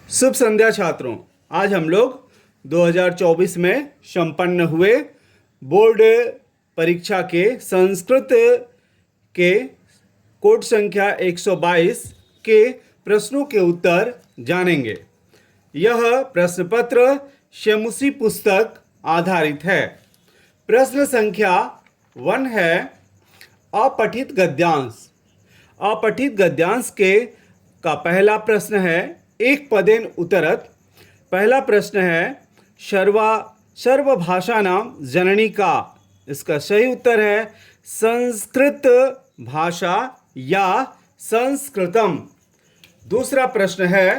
शुभ संध्या छात्रों। आज हम लोग 2024 में संपन्न हुए बोर्ड परीक्षा के संस्कृत के कोड संख्या 122 के प्रश्नों के उत्तर जानेंगे। यह प्रश्न पत्र शेमुसी पुस्तक आधारित है। प्रश्न संख्या 1 है अपठित गद्यांश। अपठित गद्यांश का पहला प्रश्न है एक पदेन उत्तरत। पहला प्रश्न है सर्वभाषानां जननी का। इसका सही उत्तर है संस्कृत भाषा या संस्कृतम। दूसरा प्रश्न है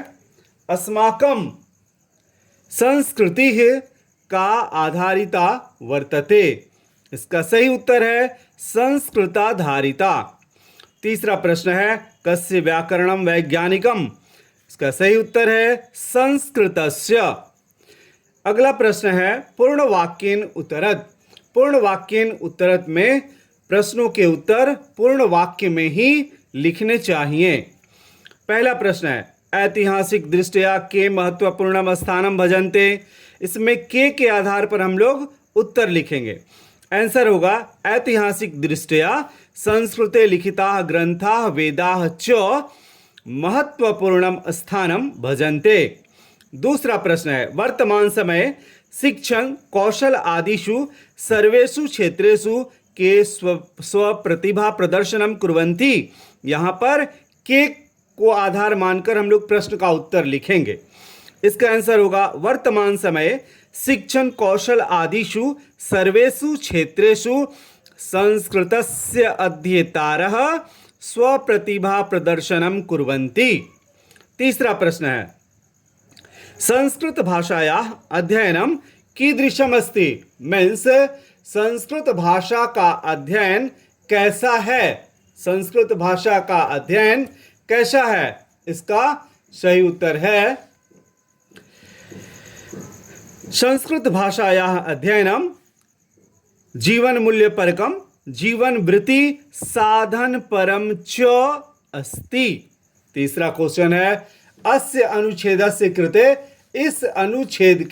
अस्माकं संस्कृतिः का आधारिता वर्तते। इसका सही उत्तर है संस्कृताधारिता। तीसरा प्रश्न है कस्य व्याकरणं वैज्ञानिकम्। इसका सही उत्तर है संस्कृतस्य। अगला प्रश्न है पूर्ण वाक्येन उत्तरत। पूर्ण वाक्येन उत्तरत में प्रश्नों के उत्तर पूर्ण वाक्य में ही लिखने चाहिए। पहला प्रश्न है ऐतिहासिक दृष्टया के महत्वपूर्ण स्थानम भजन्ते। इसमें के आधार पर हम लोग उत्तर लिखेंगे। आंसर होगा ऐतिहासिक दृष्टया संस्कृते लिखिताः ग्रंथाः वेदाः च महत्वपूर्णम स्थानम भजन्ते। दूसरा प्रश्न है वर्तमान समय शिक्षण कौशल आदिषु सर्वेषु क्षेत्रेषु के स्व प्रतिभा प्रदर्शनम कुर्वन्ति। यहाँ पर के को आधार मानकर हम लोग प्रश्न का उत्तर लिखेंगे। इसका आंसर होगा वर्तमान समय शिक्षण कौशल आदिषु सर्वेषु क्षेत्रेषु संस्कृतस्य अध्येतारः स्वप्रतिभा प्रदर्शनम कुर्वन्ति। तीसरा प्रश्न है संस्कृत भाषायाः अध्ययनम कीदृशम अस्ति। मीन्स संस्कृत भाषा का अध्ययन कैसा है। संस्कृत भाषा का अध्ययन कैसा है। इसका सही उत्तर है संस्कृत भाषायाः अध्ययनम जीवन मूल्य परकम जीवन वृत्ति साधन परम च अस्ति। तीसरा क्वेश्चन है अस्य अनुच्छेदस्य कृते। इस अनुच्छेद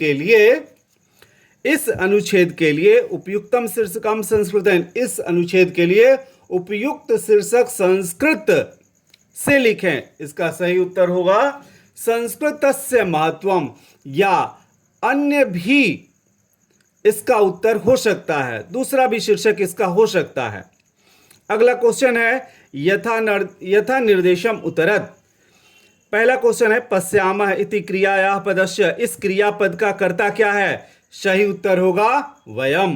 के लिए उपयुक्तम शीर्षकम संस्कृतेन। इस अनुच्छेद के लिए उपयुक्त शीर्षक संस्कृत से लिखें। इसका सही उत्तर होगा संस्कृतस्य महत्वम, या अन्य भी इसका उत्तर हो सकता है। दूसरा भी शीर्षक इसका हो सकता है। अगला क्वेश्चन है यथा निर्देशम उत्तरत। पहला क्वेश्चन है पश्यामः इति क्रियायाः पदस्य। इस क्रियापद का कर्ता क्या है। सही उत्तर होगा वयम।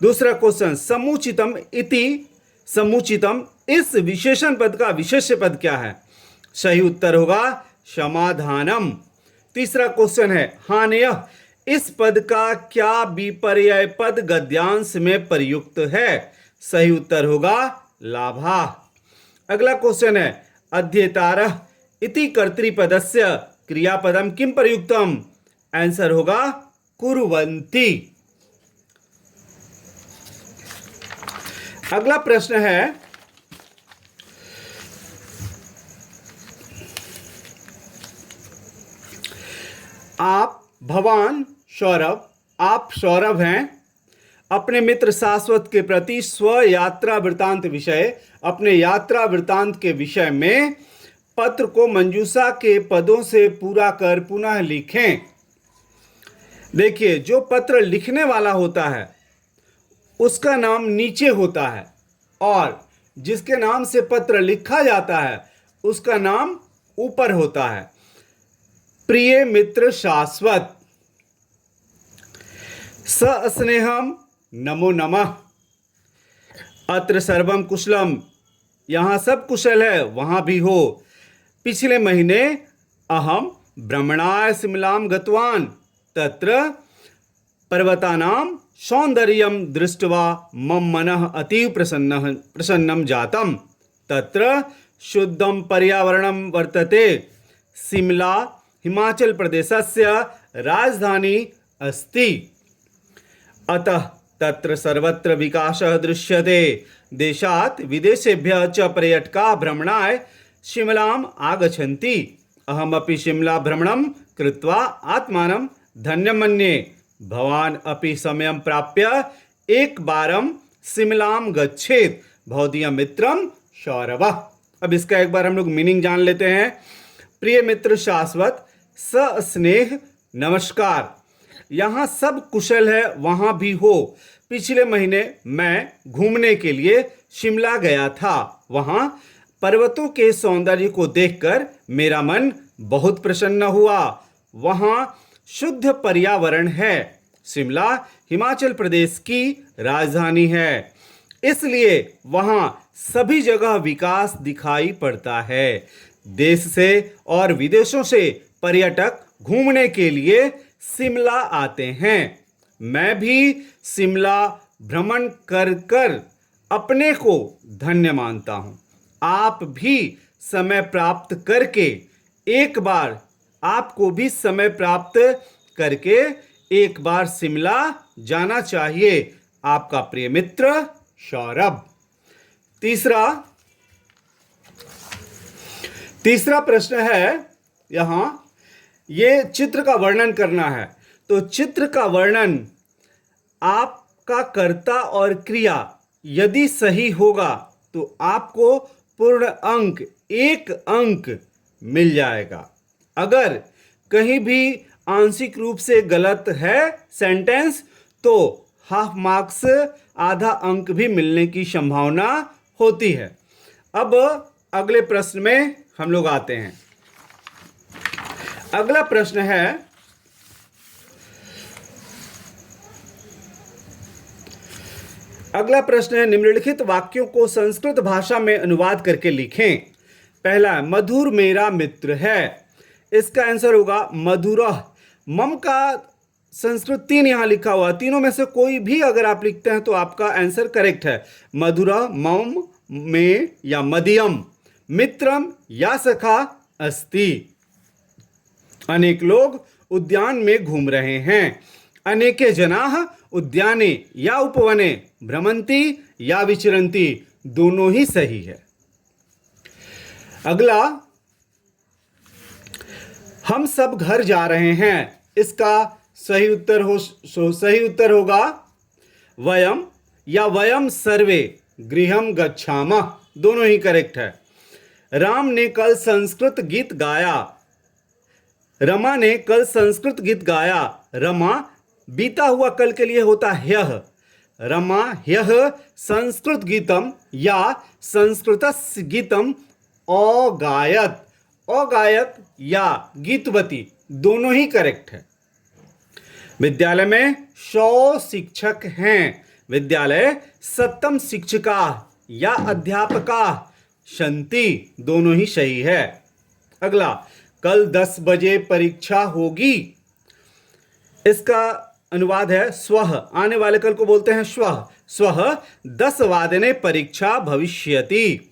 दूसरा क्वेश्चन समुचितम इति समुचितम इस विशेषण पद का विशेष्य पद क्या है। सही उत्तर होगा समाधानम। तीसरा क्वेश्चन है हान्यः इस पद का क्या विपर्यय पद गद्यांश में प्रयुक्त है। सही उत्तर होगा लाभा। अगला क्वेश्चन है अध्येतारः इति कर्तृपदस्य क्रियापदम किम प्रयुक्तम। आंसर होगा कुर्वन्ति। अगला प्रश्न है आप सौरभ हैं। अपने मित्र शाश्वत के प्रति स्व यात्रा वृतांत विषय अपने यात्रा वृतांत के विषय में पत्र को मंजूषा के पदों से पूरा कर पुनः लिखें। देखिए जो पत्र लिखने वाला होता है उसका नाम नीचे होता है और जिसके नाम से पत्र लिखा जाता है उसका नाम ऊपर होता है। प्रिय मित्र शाश्वत सस्नेहम नमो नमः। अत्र सर्वम कुशलम। यहाँ सब कुशल है वहाँ भी हो। पिछले महीने अहम भ्रमणाय शिमलाम गतवान तत्र पर्वतानां सौंदर्यं दृष्ट्वा मम मनः अतीव प्रसन्नं जातम्। तत्र शुद्धं पर्यावरणं वर्तते। शिमला हिमाचल प्रदेशस्य राजधानी अस्ति। अतः तत्र सर्वत्र विकासः दृश्यते। देशात् विदेशेभ्यः च पर्यटकाः भ्रमणाय शिमलाम् आगच्छन्ति। अहमपि शिमला भ्रमणं कृत्वा आत्मानं धन्यं मन्ये। भवान अपि समयं प्राप्य एक बारम शिमलाम गच्छेत भवदीय मित्रम सौरभः। अब इसका एक बार हम लोग मीनिंग जान लेते हैं। प्रिय मित्र शाश्वत, सस्नेह नमस्कार। यहाँ सब कुशल है, वहाँ भी हो। पिछले महीने मैं घूमने के लिए शिमला गया था। वहाँ पर्वतों के सौंदर्य को देखकर मेरा मन बहुत प्रसन्न हुआ। वहाँ शुद्ध पर्यावरण है। शिमला हिमाचल प्रदेश की राजधानी है, इसलिए वहाँ सभी जगह विकास दिखाई पड़ता है। देश से और विदेशों से पर्यटक घूमने के लिए शिमला आते हैं। मैं भी शिमला भ्रमण कर कर अपने को धन्य मानता हूँ। आप भी समय प्राप्त करके एक बार आपको भी समय प्राप्त करके एक बार शिमला जाना चाहिए। आपका प्रिय मित्र सौरभ। तीसरा प्रश्न है, यहाँ ये चित्र का वर्णन करना है। तो चित्र का वर्णन आपका कर्ता और क्रिया यदि सही होगा तो आपको पूर्ण अंक 1 अंक मिल जाएगा। अगर कहीं भी आंशिक रूप से गलत है सेंटेंस तो हाफ मार्क्स आधा अंक भी मिलने की संभावना होती है। अब अगले प्रश्न में हम लोग आते हैं। अगला प्रश्न है निम्नलिखित वाक्यों को संस्कृत भाषा में अनुवाद करके लिखें। पहला है, मधुर मेरा मित्र है। इसका आंसर होगा मधुरः। मम का संस्कृत 3 यहां लिखा हुआ, तीनों में से कोई भी अगर आप लिखते हैं तो आपका आंसर करेक्ट है। मधुरः, मम, में या मध्यम, मित्रम या सखा अस्ति। अनेक लोग उद्यान में घूम रहे हैं। अनेके जनाः उद्याने या उपवने भ्रमन्ति या विचरन्ति, दोनों ही सही है। अगला, हम सब घर जा रहे हैं। इसका सही उत्तर होगा वयम या वयम सर्वे गृहम गच्छामः, दोनों ही करेक्ट है। राम ने कल संस्कृत गीत गाया। रमा ने कल संस्कृत गीत गाया। रमा बीता हुआ कल के लिए होता ह्यः। रमा ह्यः संस्कृत गीतम या संस्कृतस्य गीतम अगायत। अगायत या गीतवती, दोनों ही करेक्ट है। विद्यालय में 100 शिक्षक हैं। विद्यालय सत्तम शिक्षका या अध्यापका सन्ति, दोनों ही सही है। अगला, कल 10 बजे परीक्षा होगी। इसका अनुवाद है स्वः। आने वाले कल को बोलते हैं स्वः। स्वः 10 वादने परीक्षा भविष्यति।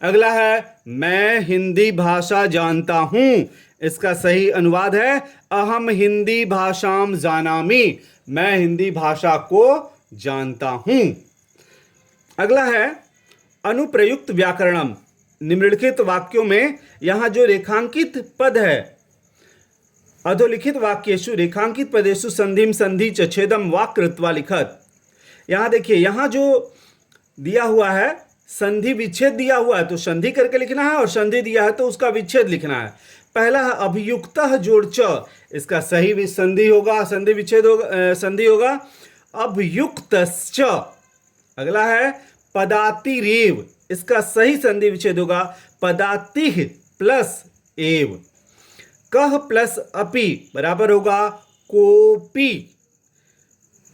अगला है, मैं हिंदी भाषा जानता हूं। इसका सही अनुवाद है अहम हिंदी भाषाम जानामि। मैं हिंदी भाषा को जानता हूं। अगला है, अनुप्रयुक्त व्याकरणम। निम्नलिखित वाक्यों में यहां जो रेखांकित पद है, अधोलिखित वाक्येषु रेखांकित पदेषु संधिम संधि च छेदम वाक् कृत्वा लिखत। यहां देखिए, यहां जो दिया हुआ है संधि विच्छेद दिया हुआ है तो संधि करके लिखना है, और संधि दिया है तो उसका विच्छेद लिखना है। पहला है अभियुक्तः जोड़ च, इसका सही संधि होगा, संधि विच्छेद होगा, संधि होगा अभियुक्तश्च। अगला है पदातिरेव, इसका सही संधि विच्छेद होगा पदातिः प्लस एव। कह प्लस अपि बराबर होगा कोपि।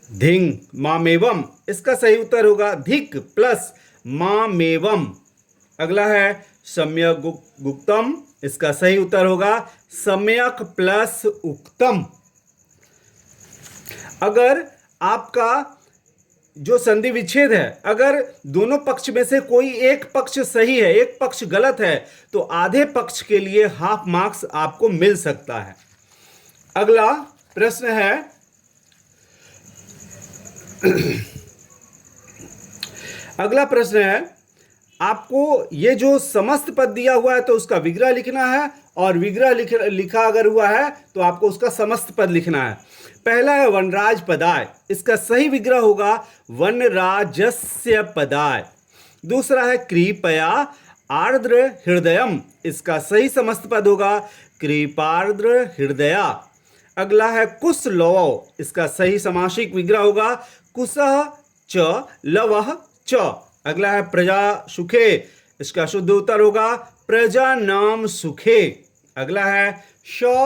धिंग मामेवम, इसका सही उत्तर होगा धिक प्लस मामेवम। अगला है सम्यक गुक्तम, इसका सही उत्तर होगा सम्यक प्लस उक्तम। अगर आपका जो संधि विच्छेद है, अगर दोनों पक्ष में से कोई एक पक्ष सही है, एक पक्ष गलत है, तो आधे पक्ष के लिए हाफ मार्क्स आपको मिल सकता है। अगला प्रश्न है अगला प्रश्न है, आपको ये जो समस्त पद दिया हुआ है तो उसका विग्रह लिखना है और विग्रह लिखा अगर हुआ है तो आपको उसका समस्त पद लिखना है। पहला है वनराज पदाय, इसका सही विग्रह होगा वनराजस्य पदाय। दूसरा है कृपया आर्द्र हृदयम, इसका सही समस्त पद होगा कृपार्द्र हृदया। अगला है कुश लवौ, इसका सही समासिक विग्रह होगा कुशः च लवः च। अगला है प्रजा सुखे, इसका शुद्ध उत्तर होगा प्रजा नाम सुखे। अगला है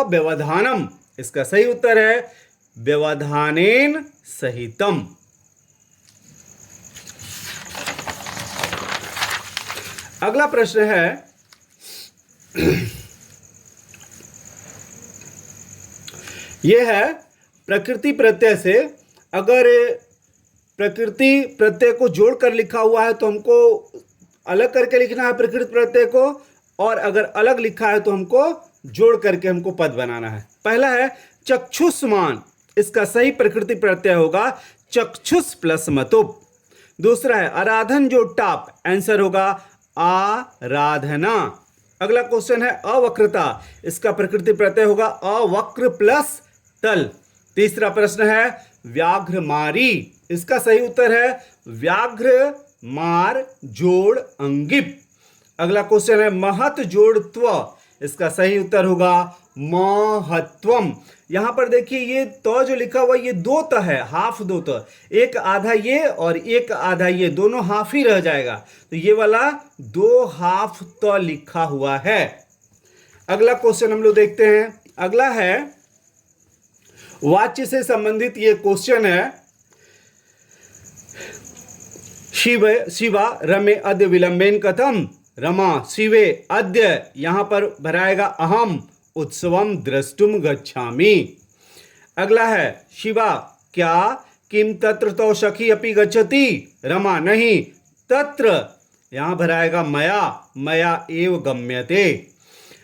व्यवधानम, इसका सही उत्तर है व्यवधानेन सहितम। अगला प्रश्न है यह है प्रकृति प्रत्यय से, अगर प्रकृति प्रत्यय को जोड़कर लिखा हुआ है तो हमको अलग करके लिखना है प्रकृति प्रत्यय को, और अगर अलग लिखा है तो हमको जोड़ करके हमको पद बनाना है। पहला है चक्षुष्मान, इसका सही प्रकृति प्रत्यय होगा चक्षुष प्लस मतुप। दूसरा है आराधन जो टाप, आंसर होगा आराधना। अगला क्वेश्चन है अवक्रता, इसका प्रकृति प्रत्यय होगा अवक्र प्लस तल। तीसरा प्रश्न है व्याघ्र मारी, इसका सही उत्तर है व्याघ्र मार जोड़ अंगिप। अगला क्वेश्चन है महत जोड़ त्व, इसका सही उत्तर होगा महत्वम। यहां पर देखिए ये तो जो लिखा हुआ ये दो त है, हाफ दो त, एक आधा ये और एक आधा ये, दोनों हाफ ही रह जाएगा, तो ये वाला दो हाफ त लिखा हुआ है। अगला क्वेश्चन हम लोग देखते हैं। अगला है वाच्य से संबंधित ये क्वेश्चन है शिवा रमे अद्य विलंबेन कथम, रमा शिवे अद्य, यहां पर भराएगा अहम उत्सवम द्रष्टुम गच्छामि। अगला है शिवा क्या किम तत्र तो सखी अपि गच्छति, रमा नहीं तत्र, यहां भराएगा मया मया एव गम्यते।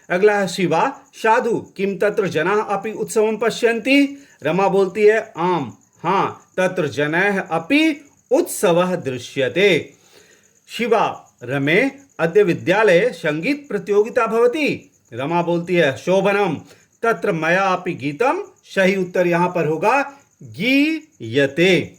अगला है शिवा साधु किम तत्र जनाः अपि उत्सवम पश्यन्ति, रमा बोलती है आम हाँ तत्र जनाः अपि उत्सवः दृश्यते। शिवा रमे अद्य विद्यालये संगीत प्रतियोगिता भवति, रमा बोलती है शोभनम तत्र मया अपि गीतम, सही उत्तर यहां पर होगा गीयते।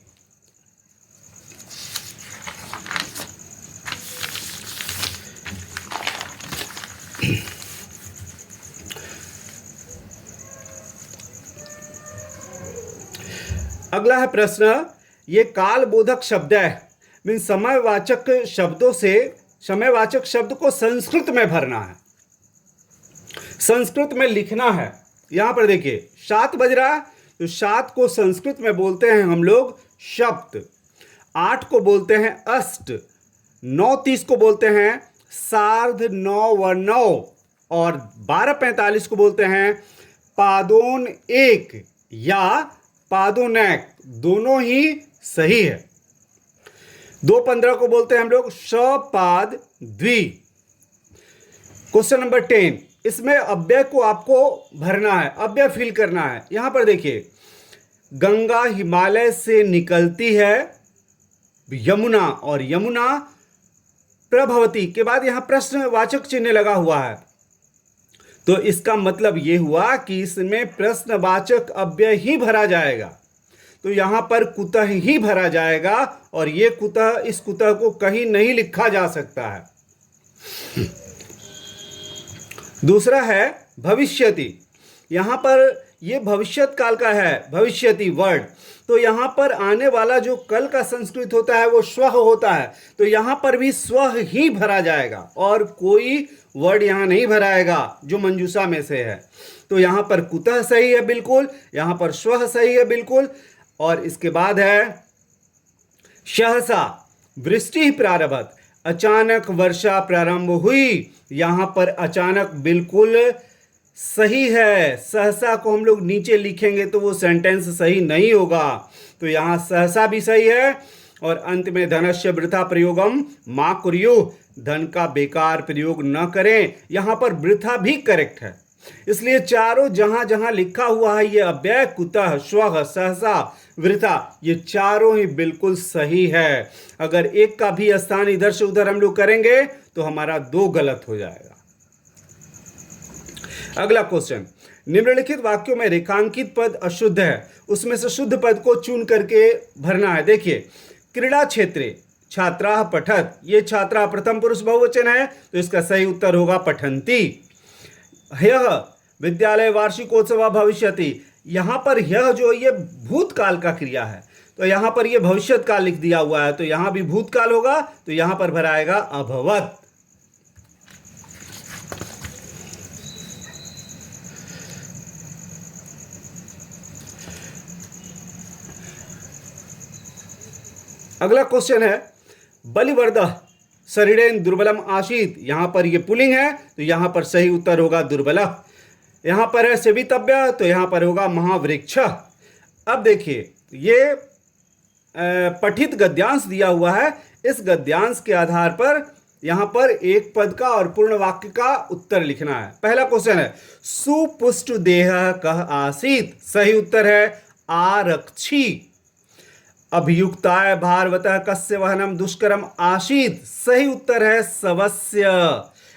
अगला है प्रश्न, ये काल बोधक शब्द है, मीन समयवाचक शब्दों से समयवाचक शब्द को संस्कृत में भरना है, संस्कृत में लिखना है। यहां पर देखिए 7 बज रहा है तो 7 को संस्कृत में बोलते हैं हम लोग शब्द, 8 को बोलते हैं अष्ट, 9:30 को बोलते हैं सार्ध 9 और 12:45 को बोलते हैं पादोन 1 या पादोनैक, दोनों ही सही है। 2:15 को बोलते हैं हम लोग सपाद द्वि। क्वेश्चन नंबर 10, इसमें अव्यय को आपको भरना है, अव्यय फिल करना है। यहां पर देखिए गंगा हिमालय से निकलती है यमुना, और यमुना प्रभवती के बाद यहां प्रश्नवाचक चिन्ह लगा हुआ है, तो इसका मतलब यह हुआ कि इसमें प्रश्नवाचक अव्यय ही भरा जाएगा, तो यहां पर कुतः ही भरा जाएगा, और ये कुतः, इस कुतः को कहीं नहीं लिखा जा सकता है। दूसरा है भविष्यति, यहां पर ये भविष्यत काल का है भविष्यति वर्ड, तो यहां पर आने वाला जो कल का संस्कृत होता है वो स्वः होता है, तो यहां पर भी स्वः ही भरा जाएगा और कोई वर्ड यहां नहीं भराएगा जो मंजूषा में से है। तो यहां पर कुतः सही है बिल्कुल, यहां पर स्वः सही है बिल्कुल, और इसके बाद है सहसा वृष्टि प्रारभत, अचानक वर्षा प्रारंभ हुई, यहां पर अचानक बिल्कुल सही है। सहसा को हम लोग नीचे लिखेंगे तो वो सेंटेंस सही नहीं होगा, तो यहां सहसा भी सही है। और अंत में धनस्य वृथा प्रयोगम मा कुर्युः, धन का बेकार प्रयोग न करें, यहां पर वृथा भी करेक्ट है। इसलिए चारों जहां जहां लिखा हुआ है ये अव्यय कुतः स्वः सहसा वृथा, ये चारों ही बिल्कुल सही है। अगर एक का भी स्थान इधर से उधर हम लोग करेंगे तो हमारा 2 गलत हो जाएगा। अगला क्वेश्चन, निम्नलिखित वाक्यों में रेखांकित पद अशुद्ध है, उसमें से शुद्ध पद को चुन करके भरना है। देखिए, क्रीड़ा क्षेत्रे छात्राः पठत, ये छात्रा प्रथम पुरुष बहुवचन है, तो इसका सही उत्तर होगा पठन्ति। ह्यः विद्यालय वार्षिकोत्सव भविष्यति, यहाँ पर यह जो ये भूतकाल का क्रिया है, तो यहाँ पर ये भविष्यत काल लिख दिया हुआ है, तो यहाँ भी भूतकाल होगा, तो यहाँ पर भराएगा अभवत। अगला क्वेश्चन है, बलिवर्दः शरीरेन दुर्बलम आसीत, यहाँ पर ये पुल्लिंग है, तो यहाँ पर सही उत्तर होगा दुर्बलः। यहाँ पर है सेवितव्य, तो यहाँ पर होगा महावृक्ष। अब देखिए, ये पठित गद्यांश दिया हुआ है, इस गद्यांश के आधार पर यहाँ पर एक पद का और पूर्ण वाक्य का उत्तर लिखना है। पहला क्वेश्चन है, सुपुष्ट देह कः आसीत, सही उत्तर है आरक्षी। अभियुक्ताय भारवतः कस्य वहनम दुष्करम आसीत, सही उत्तर है शवस्य,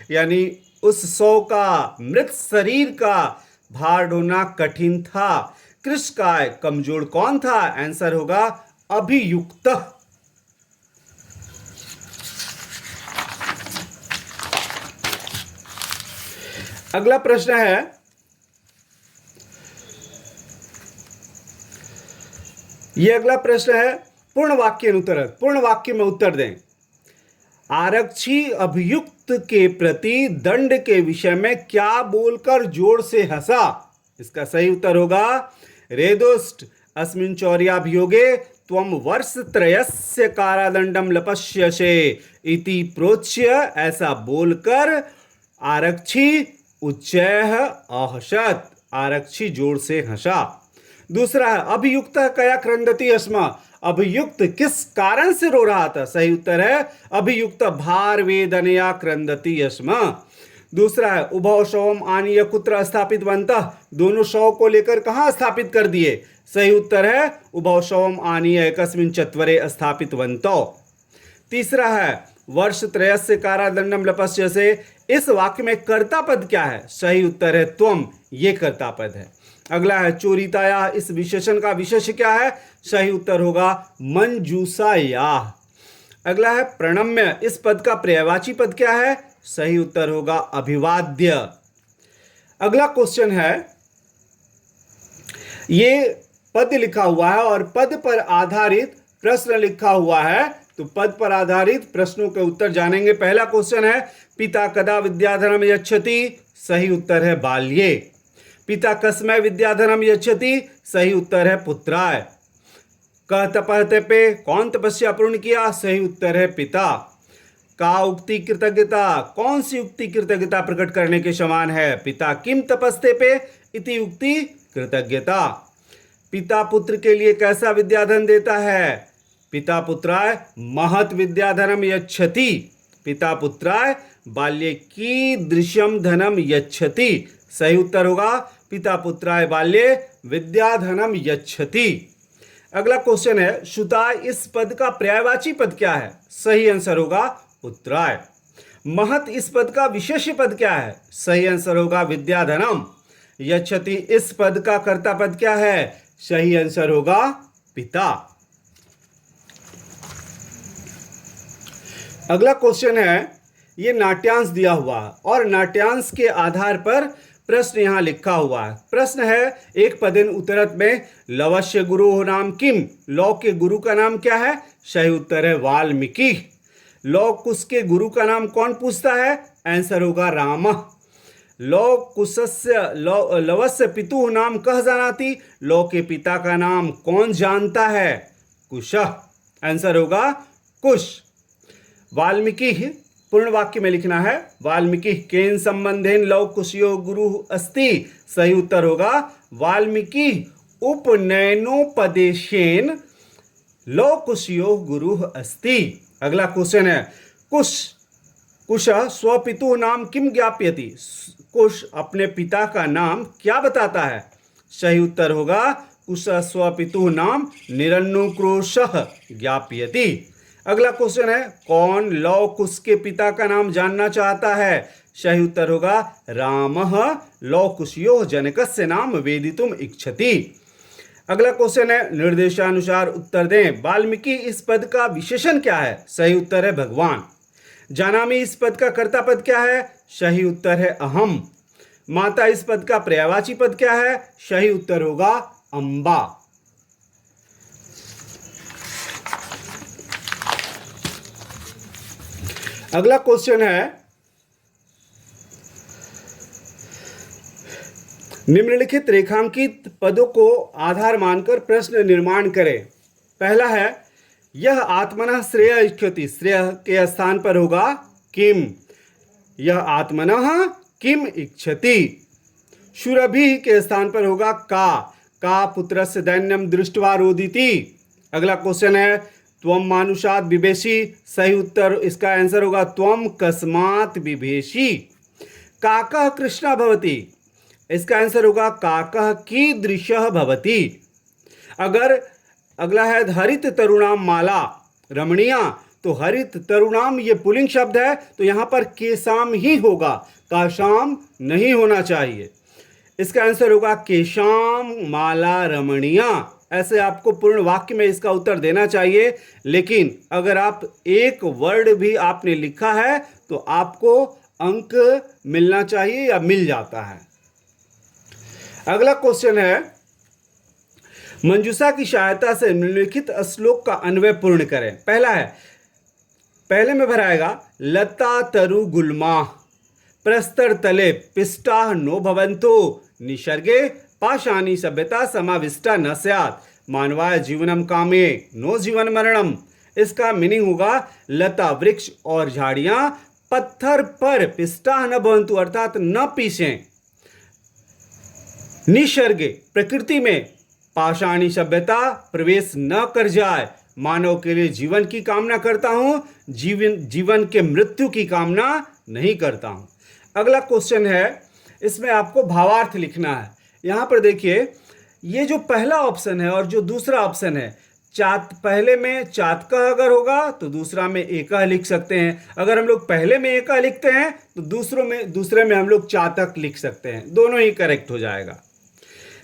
यानी उस शव का, मृत शरीर का भार ढोना कठिन था। कृषकाय कमजोर कौन था, आंसर होगा अभियुक्त। अगला प्रश्न है, ये अगला प्रश्न है पूर्ण वाक्य अनुत्तर, पूर्ण वाक्य में उत्तर दें। आरक्षी अभियुक्त के प्रति दंड के विषय में क्या बोलकर जोर से हंसा, इसका सही उत्तर होगा रेदुष्ट अस्मिन् चौर्याभियोगे त्वं वर्षत्रयस्य कारादंडम लपस्यसे इति प्रोच्य, ऐसा बोलकर आरक्षी उच्चैः अहसत, आरक्षी जोर से हंसा। दूसरा है, अभियुक्त कया क्रंदति स्म, अभियुक्त किस कारण से रो रहा था, सही उत्तर है अभियुक्त भार वेदनया क्रंदति स्म। दूसरा है, उभौ शवम आनीय कुत्र स्थापितवन्तः, दोनों शव को लेकर कहाँ स्थापित कर दिए, सही उत्तर है उभौ शवम आनीय एकस्मिन् चत्वरे स्थापितवन्तौ। तीसरा है, वर्ष त्रयस्य कारादंडम लपस्यसे, इस वाक्य में कर्ता पद क्या है, सही उत्तर है त्वम, ये कर्ता पद है। अगला है, चोरिताया, इस विशेषण का विशेष क्या है, सही उत्तर होगा मंजूषाया। अगला है, प्रणम्य, इस पद का पर्यायवाची पद क्या है, सही उत्तर होगा अभिवाद्य। अगला क्वेश्चन है, ये पद लिखा हुआ है और पद पर आधारित प्रश्न लिखा हुआ है, तो पद पर आधारित प्रश्नों के उत्तर जानेंगे। पहला क्वेश्चन है, पिता कदा विद्याधनम यच्छति, सही उत्तर है बाल्ये। पिता कस्मै विद्याधनम यच्छति, सही उत्तर है पुत्राय। कह तपः तपे, कौन तपस्या पूर्ण किया, सही उत्तर है पिता। का उक्ति कृतज्ञता, कौन सी उक्ति कृतज्ञता प्रकट करने के समान है, पिता किम तपस्ते पे इति उक्ति कृतज्ञता। पिता पुत्र के लिए कैसा विद्याधन देता है, पिता पुत्राय महत विद्याधनम यच्छति, पिता पुत्राय बाल्ये कीदृशम धनम यच्छति, सही उत्तर होगा पिता पुत्राय बाल्ये विद्याधनम यच्छति। अगला क्वेश्चन है, श्रुता, इस पद का पर्यायवाची पद क्या है, सही आंसर होगा पुत्राय। महत, इस पद का विशेष्य पद क्या है, सही आंसर होगा विद्याधनम। यच्छति, इस पद का कर्ता पद क्या है, सही आंसर होगा पिता। अगला क्वेश्चन है, ये नाट्यांश दिया हुआ है और नाट्यांश के आधार पर प्रश्न यहां लिखा हुआ है। प्रश्न है, एक पदेन उत्तरत में लवस्य गुरु नाम किम, लौ के गुरु का नाम क्या है, सही उत्तर है वाल्मीकि। लौ कुश के गुरु का नाम कौन पूछता है, आंसर होगा राम। लौ कुशस्य लवस्य पितुः नाम कह जानाति, लौ के पिता का नाम कौन जानता है, कुश, आंसर होगा कुश। वाल्मीकि, पूर्ण वाक्य में लिखना है, वाल्मीकि केन संबंधेन लौ कुशयो गुरु अस्ति, सही उत्तर होगा वाल्मीकि उपनयनोपदेशेन लौ कुशयो गुरु अस्ति। अगला क्वेश्चन है, कुश स्वपितुः नाम किम ज्ञापयति, कुश अपने पिता का नाम क्या बताता है, सही उत्तर होगा कुश स्वपितुः नाम निरन्नुक्रोशः ज्ञापयति। अगला क्वेश्चन है, कौन लौ कुश के पिता का नाम जानना चाहता है, सही उत्तर होगा रामः लौकुशयोः जनकस्य नाम वेदितुम इच्छति। अगला क्वेश्चन है, निर्देशानुसार उत्तर दें। वाल्मीकि इस पद का विशेषण क्या है? सही उत्तर है भगवान। जानामि इस पद का कर्ता पद क्या है? सही उत्तर है अहम। माता इस पद का पर्यायवाची पद क्या है? सही उत्तर होगा अंबा। अगला क्वेश्चन है, निम्नलिखित रेखांकित पदों को आधार मानकर प्रश्न निर्माण करें। पहला है, यह आत्मनः श्रेय इच्छति, श्रेय के स्थान पर होगा किम। यह आत्मनः किम इच्छति। शुरभि के स्थान पर होगा का पुत्रस्य दैन्यम दृष्ट्वा रोदिति। अगला क्वेश्चन है, त्वम मानुषात् बिभेषि, सही उत्तर इसका आंसर होगा त्वम कस्मात् बिभेषि। काकः कृष्णा भवति, इसका आंसर होगा काकः कीदृशः भवति। अगर अगला है, हरित तरुणाम माला रमणीया, तो हरित तरुणाम ये पुल्लिंग शब्द है, तो यहां पर केशाम ही होगा, काशाम नहीं होना चाहिए। इसका आंसर होगा केशाम माला रमणीया। ऐसे आपको पूर्ण वाक्य में इसका उत्तर देना चाहिए, लेकिन अगर आप एक वर्ड भी आपने लिखा है तो आपको अंक मिलना चाहिए या मिल जाता है। अगला क्वेश्चन है, मंजूषा की सहायता से निम्नलिखित श्लोक का अन्वय पूर्ण करें। पहला है, पहले में भराएगा लता तरु गुल्मा प्रस्तर तले पिष्टा नो भवंतो निसर्गे पाषाणी सभ्यता समाविष्टा न स्यात् मानवाय जीवनम कामे नो जीवन मरणम। इसका मीनिंग होगा लता वृक्ष और झाड़ियां पत्थर पर पिष्टा न भवंतु अर्थात न पीसें। निसर्गे प्रकृति में पाषाणी सभ्यता प्रवेश न कर जाए। मानव के लिए जीवन की कामना करता हूं, जीवन के मृत्यु की कामना नहीं करता हूं। अगला क्वेश्चन है, इसमें आपको भावार्थ लिखना है। यहां पर देखिए, ये जो पहला ऑप्शन है और जो दूसरा ऑप्शन है, पहले में चातकः अगर होगा तो दूसरा में एकः लिख सकते हैं। अगर हम लोग पहले में एकः लिखते हैं तो दूसरे में हम लोग चातक लिख सकते हैं, दोनों ही करेक्ट हो जाएगा।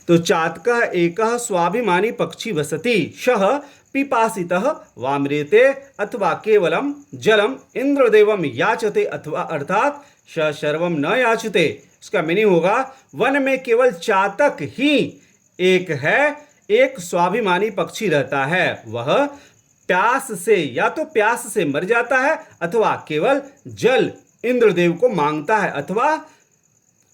तो चातकः एकः स्वाभिमानी पक्षी वसति शः पिपासितः वामृते अथवा केवलम जलम इंद्रदेवम याचते अथवा अर्थात स सर्वम न याचते। इसका मीनिंग होगा वन में केवल चातक ही एक है, एक स्वाभिमानी पक्षी रहता है, वह प्यास से या तो प्यास से मर जाता है अथवा केवल जल इंद्रदेव को मांगता है, अथवा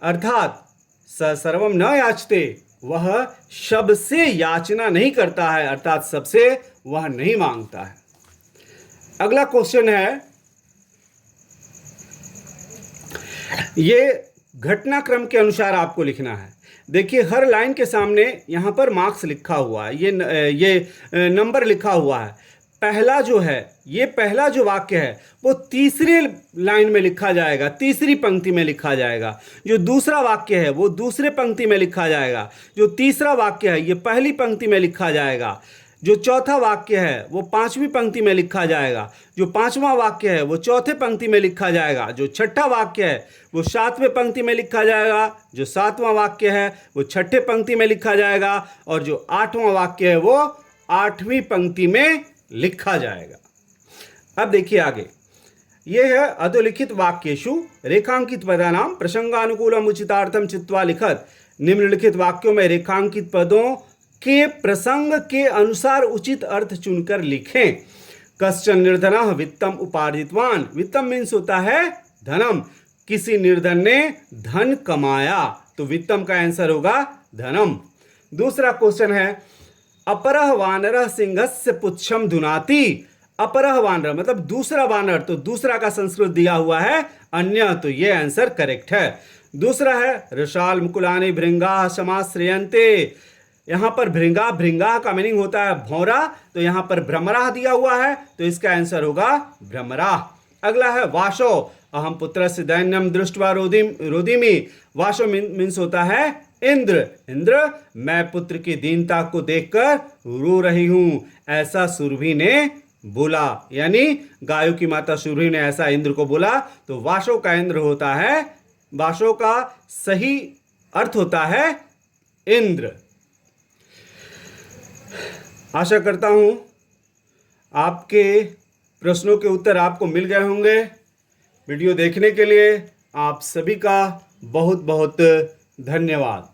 अर्थात स सर्वम न याचते, वह सबसे याचना नहीं करता है अर्थात सबसे वह नहीं मांगता है। अगला क्वेश्चन है, ये घटनाक्रम के अनुसार आपको लिखना है। देखिए, हर लाइन के सामने यहाँ पर मार्क्स लिखा हुआ है, ये नंबर लिखा हुआ है। पहला जो है, ये पहला जो वाक्य है वो तीसरी लाइन में लिखा जाएगा, तीसरी पंक्ति में लिखा जाएगा। जो दूसरा वाक्य है वो दूसरे पंक्ति में लिखा जाएगा। जो तीसरा वाक्य है ये पहली पंक्ति में लिखा जाएगा। जो चौथा वाक्य है वो पांचवी पंक्ति में लिखा जाएगा। जो पांचवा वाक्य है वो चौथे पंक्ति में लिखा जाएगा। जो छठा वाक्य है वो सातवें पंक्ति में लिखा जाएगा। जो सातवां वाक्य है वो छठे पंक्ति में लिखा जाएगा। और जो आठवां वाक्य है वो आठवीं पंक्ति में लिखा जाएगा। अब देखिए आगे, ये है अधोलिखित वाक्येषु रेखांकित पदानाम प्रसंगानुकूलम उचितार्थम चित्वा लिखत। निम्नलिखित वाक्यों में रेखांकित पदों के प्रसंग के अनुसार उचित अर्थ चुनकर लिखें। कश्चन निर्धनः वित्तम उपार्जितवान। वित्तम मीन्स होता है धनम। किसी निर्धन ने धन कमाया, तो वित्तम का आंसर होगा धनम। दूसरा क्वेश्चन है, अपरः वानरः सिंहस्य पुच्छम धुनाति। अपरः वानर मतलब दूसरा वानर, तो दूसरा का संस्कृत दिया हुआ है अन्य, तो ये आंसर करेक्ट है। दूसरा है रसाल मुकुलानि भृंगाः समाश्रयन्ते। यहाँ पर भृंगा का मीनिंग होता है भौरा, तो यहाँ पर भ्रमराह दिया हुआ है, तो इसका आंसर होगा भ्रमराह। अगला है वाशो अहम पुत्रस्य दैन्यम दृष्ट्वा रोदिमि। वाशो मीन्स होता है इंद्र, मैं पुत्र की दीनता को देखकर रो रही हूं, ऐसा सुरभि ने बोला, यानी गायों की माता सुरभि ने ऐसा इंद्र को बोला, तो वाशों का इंद्र होता है, वाशों का सही अर्थ होता है इंद्र। आशा करता हूं आपके प्रश्नों के उत्तर आपको मिल गए होंगे। वीडियो देखने के लिए आप सभी का बहुत बहुत धन्यवाद।